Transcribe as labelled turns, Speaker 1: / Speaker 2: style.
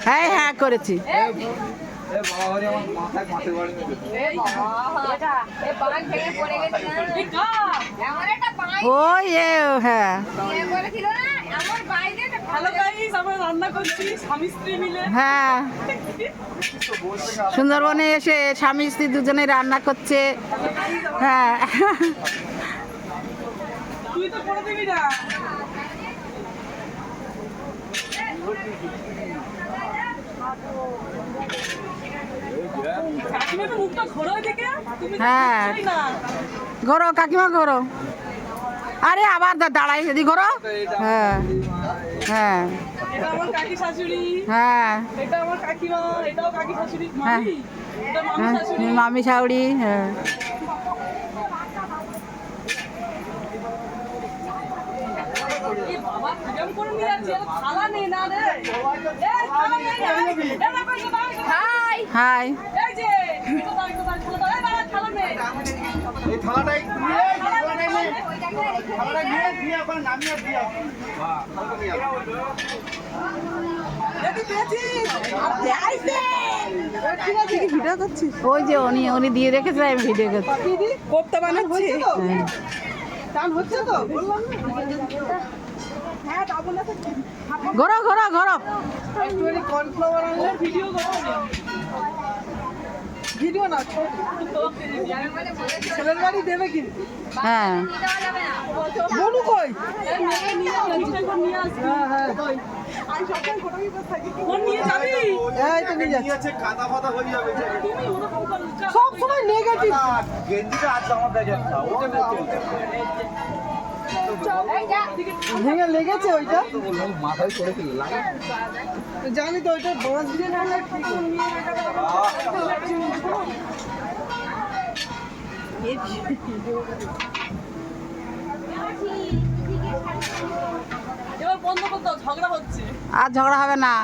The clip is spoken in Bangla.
Speaker 1: হ্যাঁ হ্যাঁ করেছি। ওই হ্যাঁ হ্যাঁ সুন্দরবনে এসে স্বামী স্ত্রী দুজনে রান্না করছে। হ্যাঁ
Speaker 2: তুই তো করে দিবি না।
Speaker 1: হ্যাঁ ঘোরো কাকিমা ঘোরো। আরে আবার দাঁড়াই যদি ঘোরো। হ্যাঁ হ্যাঁ
Speaker 2: এটা আমার কাকি শাশুড়ি,
Speaker 1: হ্যাঁ
Speaker 2: এটা আমার কাকিমা, এটাও কাকি শাশুড়ি,
Speaker 1: হ্যাঁ
Speaker 2: মামি, এটা মামি শাশুড়ি।
Speaker 1: মামি শাউড়ি। হ্যাঁ
Speaker 2: এই বাবা কিরম করে নিয়ে যাচ্ছে, এর থালা নেই না রে। এই থালা নেই না। হাই
Speaker 1: হাই
Speaker 2: এই যে এটা দাও, এটা দাও, থালা দাও। এই বাবা থালা নেই।
Speaker 3: এই থালাটাই
Speaker 2: ভিডিও করছিস?
Speaker 1: ওই যে উনি উনি দিয়ে রেখেছে আমি ভিডিও করছি।
Speaker 2: কোপ্তা বানাচ্ছি।
Speaker 1: হ্যাঁ।
Speaker 2: টান হচ্ছে তো বললাম না। হ্যাঁ তা বলে তো
Speaker 1: ঘোরো ঘোরো ঘোরো।
Speaker 2: একটুখানি কর্নফ্লাওয়ার আনলে ভিডিও করছি। ভিডিও না ছেলের বাড়ি দেবে কিন্তু।
Speaker 1: হ্যাঁ
Speaker 2: বনু কই? হ্যাঁ হ্যাঁ আমি সকাল কোথায় থাকি। ফোন নিয়ে যাবি? এই তো নিয়ে যাচ্ছি।
Speaker 3: কাদা ফাদা হয়ে যাবে।
Speaker 2: তুমি ওরকম করো। সব সময় নেগেটিভ।
Speaker 3: গেঞ্জিটা আছে আমার ব্যাগে একটা, ওটা
Speaker 2: ভেঙে লেগেছে ওইটা।
Speaker 3: মাথায় করে কি লাগে?
Speaker 2: জানি তো ওইটা বাঁশ দিয়ে না ঠিক এবার বন্ধ করতে ঝগড়া হচ্ছে।
Speaker 1: আর ঝগড়া হবে না।